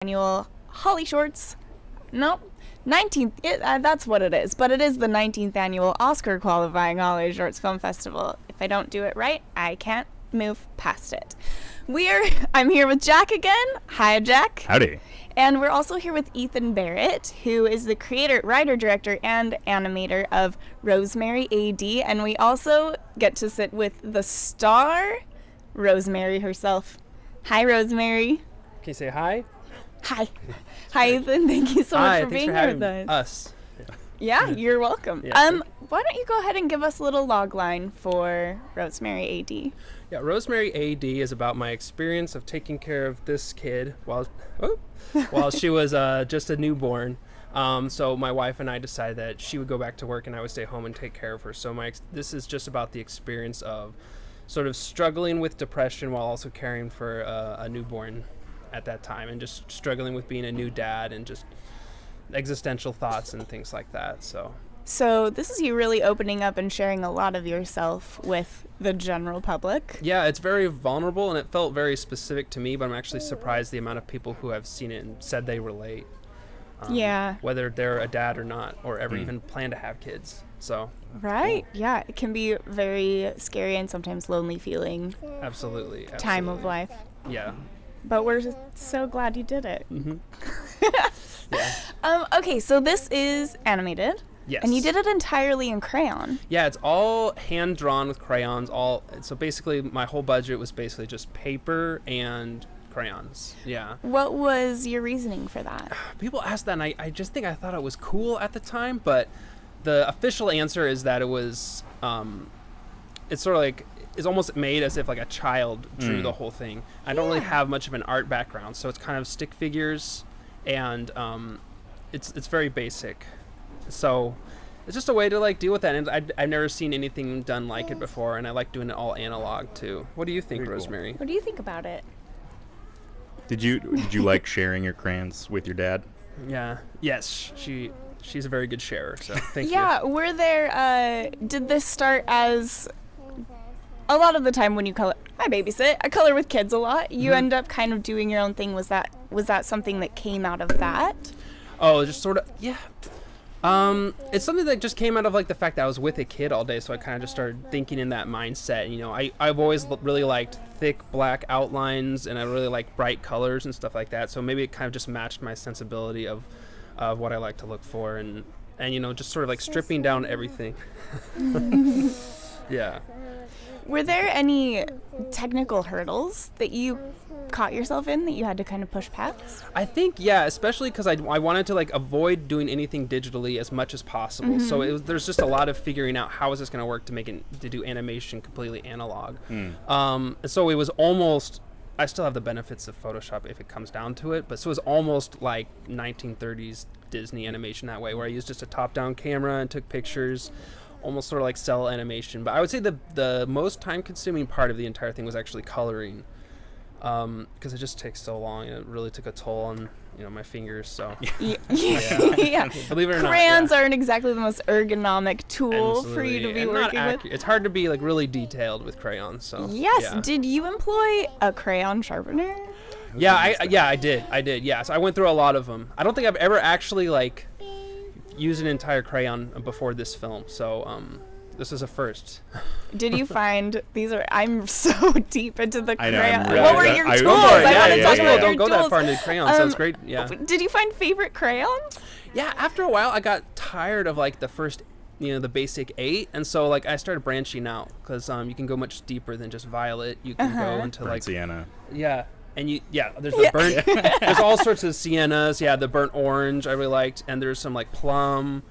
annual HollyShorts. Nope. 19th, that's what it is, but it is the 19th annual Oscar qualifying HollyShorts Film Festival. If I don't do it right, I can't move past it. I'm here with Jack again. Hi, Jack. Howdy. And we're also here with Ethan Barrett, who is the creator, writer, director, and animator of Rosemary A.D. And we also get to sit with the star, Rosemary herself. Hi, Rosemary. Can you say hi? Hi. Hi, Ethan. Thank you so much for being here with us. Yeah, you're welcome. Yeah. Why don't you go ahead and give us a little log line for Rosemary A.D. Yeah, Rosemary A.D. is about my experience of taking care of this kid while she was just a newborn. So my wife and I decided that she would go back to work and I would stay home and take care of her. So this is just about the experience of sort of struggling with depression while also caring for a newborn at that time, and just struggling with being a new dad and just existential thoughts and things like that. So this is you really opening up and sharing a lot of yourself with the general public. Yeah, it's very vulnerable and it felt very specific to me, but I'm actually surprised the amount of people who have seen it and said they relate. Yeah. Whether they're a dad or not, or ever even plan to have kids. So. Right. Cool. Yeah, it can be very scary and sometimes lonely feeling. Absolutely. Time of life. Yeah. But we're so glad you did it. Mm-hmm. Yeah. Okay, so this is animated. Yes. And you did it entirely in crayon. Yeah, it's all hand drawn with crayons. So basically, my whole budget was basically just paper and crayons. Yeah. What was your reasoning for that? People ask that, and I just think I thought it was cool at the time, but the official answer is that it was, it's sort of like, it's almost made as if like a child drew the whole thing. I don't really have much of an art background, so it's kind of stick figures, and it's very basic. So it's just a way to like deal with that, and I've never seen anything done like it before, and I like doing it all analog too. What do you think, Very Rosemary? What do you think about it? Did you like sharing your crayons with your dad? Yeah. Yes. She's a very good sharer. So thank you. Yeah. Were there? Did this start as? A lot of the time when you color, I babysit. I color with kids a lot. You end up kind of doing your own thing. Was that something that came out of that? Oh, just sort of. Yeah. It's something that just came out of like the fact that I was with a kid all day, so I kind of just started thinking in that mindset. You know, I've always really liked thick black outlines, and I really like bright colors and stuff like that. So maybe it kind of just matched my sensibility of what I like to look for, and you know, just sort of like stripping down everything. Yeah. Were there any technical hurdles that you caught yourself in that you had to kind of push past? I think, yeah, especially because I wanted to like avoid doing anything digitally as much as possible. So there's just a lot of figuring out how is this going to work to do animation completely analog. So it was almost, I still have the benefits of Photoshop if it comes down to it, but so it was almost like 1930s Disney animation that way, where I used just a top-down camera and took pictures. Almost sort of like cell animation, but I would say the most time-consuming part of the entire thing was actually coloring, because it just takes so long, and it really took a toll on my fingers. So yeah. Believe it or not, crayons aren't exactly the most ergonomic tool for you to be working with. It's hard to be like really detailed with crayons. So yes, did you employ a crayon sharpener? Yeah, I did. Yeah, so I went through a lot of them. I don't think I've ever actually like used an entire crayon before this film, so this is a first. Did you find I'm so deep into the crayon. Really, what were your tools? Don't go that far into crayons. Sounds great. Yeah. Did you find favorite crayons? Yeah, after a while I got tired of like the first, the basic 8, and so like I started branching out, because you can go much deeper than just violet. You can go into Burnt like sienna. Yeah. And there's the burnt, there's all sorts of siennas. Yeah, the burnt orange I really liked, and there's some like plum.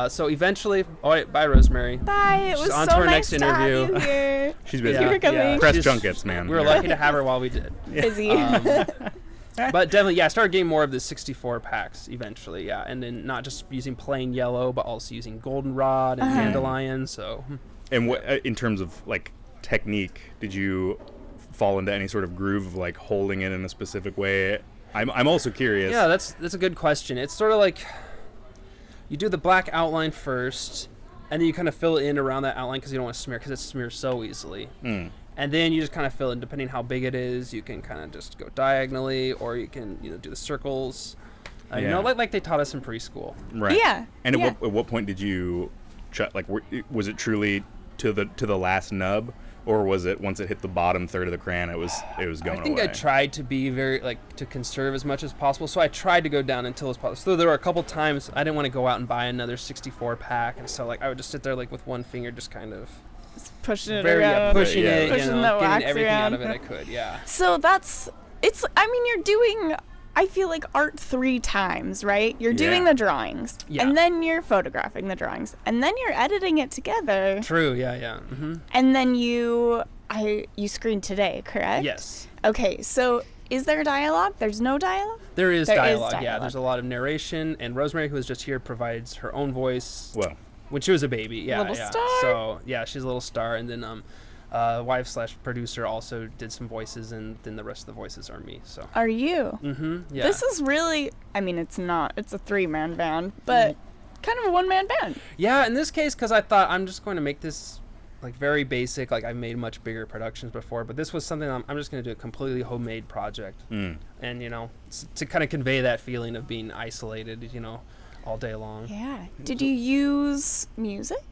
So eventually, bye Rosemary. Bye. It was on so to our nice next interview. To have you here. She's busy. Thank you for coming. Press junkets, man. We were lucky to have her while we did. Busy. But definitely, I started getting more of the 64 packs eventually. Yeah, and then not just using plain yellow, but also using goldenrod and dandelion. So. And what in terms of like technique, did you fall into any sort of groove of like holding it in a specific way? I'm also curious. Yeah, that's a good question. It's sort of like you do the black outline first, and then you kind of fill it in around that outline because you don't want to smear, because it smears so easily. And then you just kind of fill in, depending how big it is, you can kind of just go diagonally, or you can, do the circles. Like they taught us in preschool. Right. Yeah. And yeah. At what point did you, was it truly to the last nub, or was it once it hit the bottom third of the crayon, it was going away? I think I tried to be very, to conserve as much as possible, so I tried to go down until as possible. So there were a couple times I didn't want to go out and buy another 64 pack, and so I would just sit there with one finger just kind of pushing it around. Pushing it, pushing the getting wax everything around. out of it I could, yeah. So you're doing, I feel like, art 3 times, right? You're doing the drawings, and then you're photographing the drawings, and then you're editing it together. True, yeah. Mm-hmm. And then you screened today, correct? Yes. Okay, so is there dialogue? There's no dialogue? There is dialogue, yeah. dialogue. There's a lot of narration, and Rosemary, who is just here, provides her own voice. Well, when she was a baby, yeah. Little star. So, yeah, she's a little star, and then wife/producer also did some voices, and then the rest of the voices are me. So. Are you? Mm-hmm. Yeah. This is really, it's not. It's a 3-man band, but kind of a 1-man band. Yeah, in this case, because I thought I'm just going to make this very basic. I've made much bigger productions before, but this was something I'm just going to do a completely homemade project, and to kind of convey that feeling of being isolated, all day long. Yeah. Did you use music?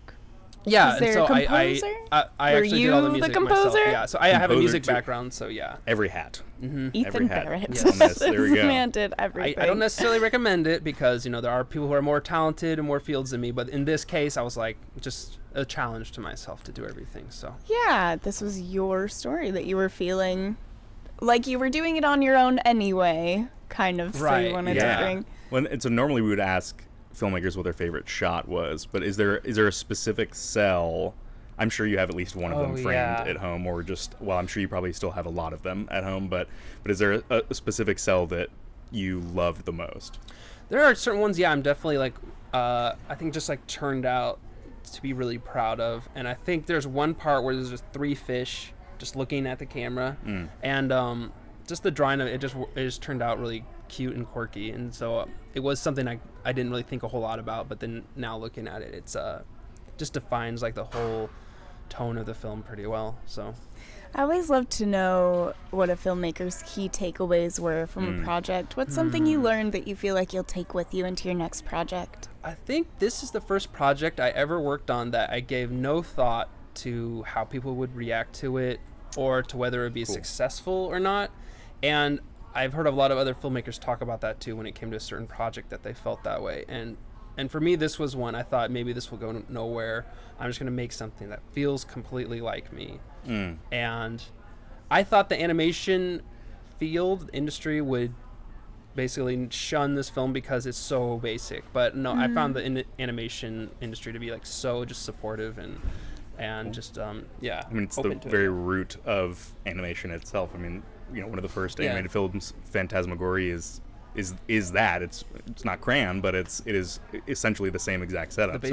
Yeah, Is there and so a composer? I actually did all the music the composer? myself. Yeah, so I have a Composer music too. background, so yeah. every hat. Mm-hmm. Ethan Every hat. Barrett. Yes. Yes, there we This go. man did everything. I don't necessarily recommend it because, there are people who are more talented and more fields than me, but in this case, I was just a challenge to myself to do everything, so. Yeah, this was your story that you were feeling like you were doing it on your own anyway, kind of, so you wanted to bring. Well, and so normally we would ask filmmakers what their favorite shot was, but is there a specific cell? I'm sure you have at least one of them framed at home, or I'm sure you probably still have a lot of them at home, but is there a specific cell that you loved the most? There are certain ones, I'm definitely I think just turned out to be really proud of, and I think there's one part where there's just 3 fish just looking at the camera, and just the drawing of it just turned out really cute and quirky, and so it was something I didn't really think a whole lot about, but then now looking at it, it's just defines the whole tone of the film pretty well. So I always love to know what a filmmaker's key takeaways were from a project. What's something you learned that you feel like you'll take with you into your next project? I think this is the first project I ever worked on that I gave no thought to how people would react to it or to whether it would be successful or not. And I've heard a lot of other filmmakers talk about that too when it came to a certain project, that they felt that way. And for me, this was one I thought maybe this will go nowhere. I'm just going to make something that feels completely like me. And I thought the animation field industry would basically shun this film because it's so basic. But no, I found the animation industry to be so just supportive and just, It's the very root of animation itself. One of the first animated films, Phantasmagoria, is that it's not crayon, but it is essentially the same exact setup.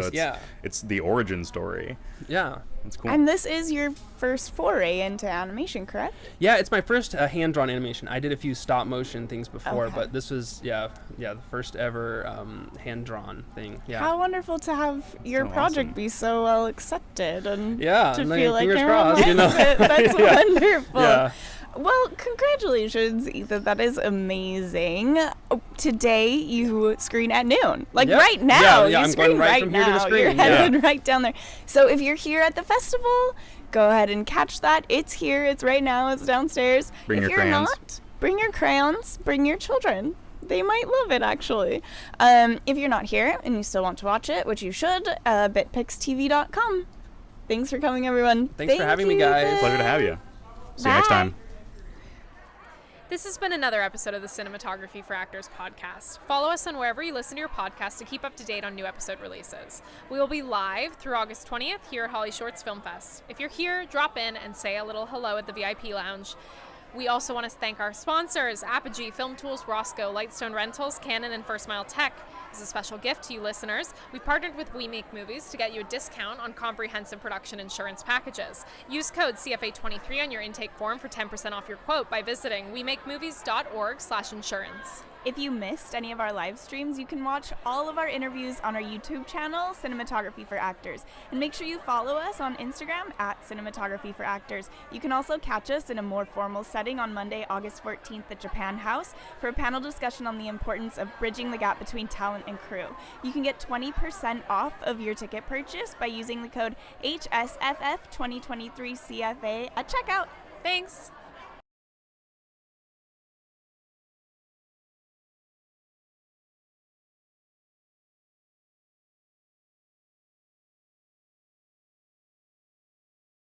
It's the origin story. Yeah, that's cool. And this is your first foray into animation, correct? Yeah, it's my first hand-drawn animation. I did a few stop-motion things before, but this was the first ever hand-drawn thing. Yeah. How wonderful to have your project be so well accepted and to feel like fingers everyone crossed, likes it. That's wonderful. Yeah. Well, congratulations, Ethan. That is amazing. Today you screen at noon. Right now. Yeah, you I'm screen going right from here to the screen. You're headed right down there. So if you're here at the festival, go ahead and catch that. It's here. It's right now. It's downstairs. Bring if your you're crayons. not, bring your crayons. Bring your children. They might love it, actually. If you're not here and you still want to watch it, which you should, bitpixtv.com. Thanks for coming, everyone. Thanks for having me, guys. Ethan. Pleasure to have you. See you next Bye. time. This has been another episode of the Cinematography for Actors podcast. Follow us on wherever you listen to your podcast to keep up to date on new episode releases. We will be live through August 20th here at HollyShorts Film Fest. If you're here, drop in and say a little hello at the VIP lounge. We also want to thank our sponsors, Apogee, Film Tools, Roscoe, Lightstone Rentals, Canon, and First Mile Tech. As a special gift to you listeners, we've partnered with We Make Movies to get you a discount on comprehensive production insurance packages. Use code CFA23 on your intake form for 10% off your quote by visiting wemakemovies.org/insurance. If you missed any of our live streams, you can watch all of our interviews on our YouTube channel, Cinematography for Actors. And make sure you follow us on Instagram at Cinematography for Actors. You can also catch us in a more formal setting on Monday, August 14th at Japan House for a panel discussion on the importance of bridging the gap between talent and crew. You can get 20% off of your ticket purchase by using the code HSFF2023CFA at checkout. Thanks.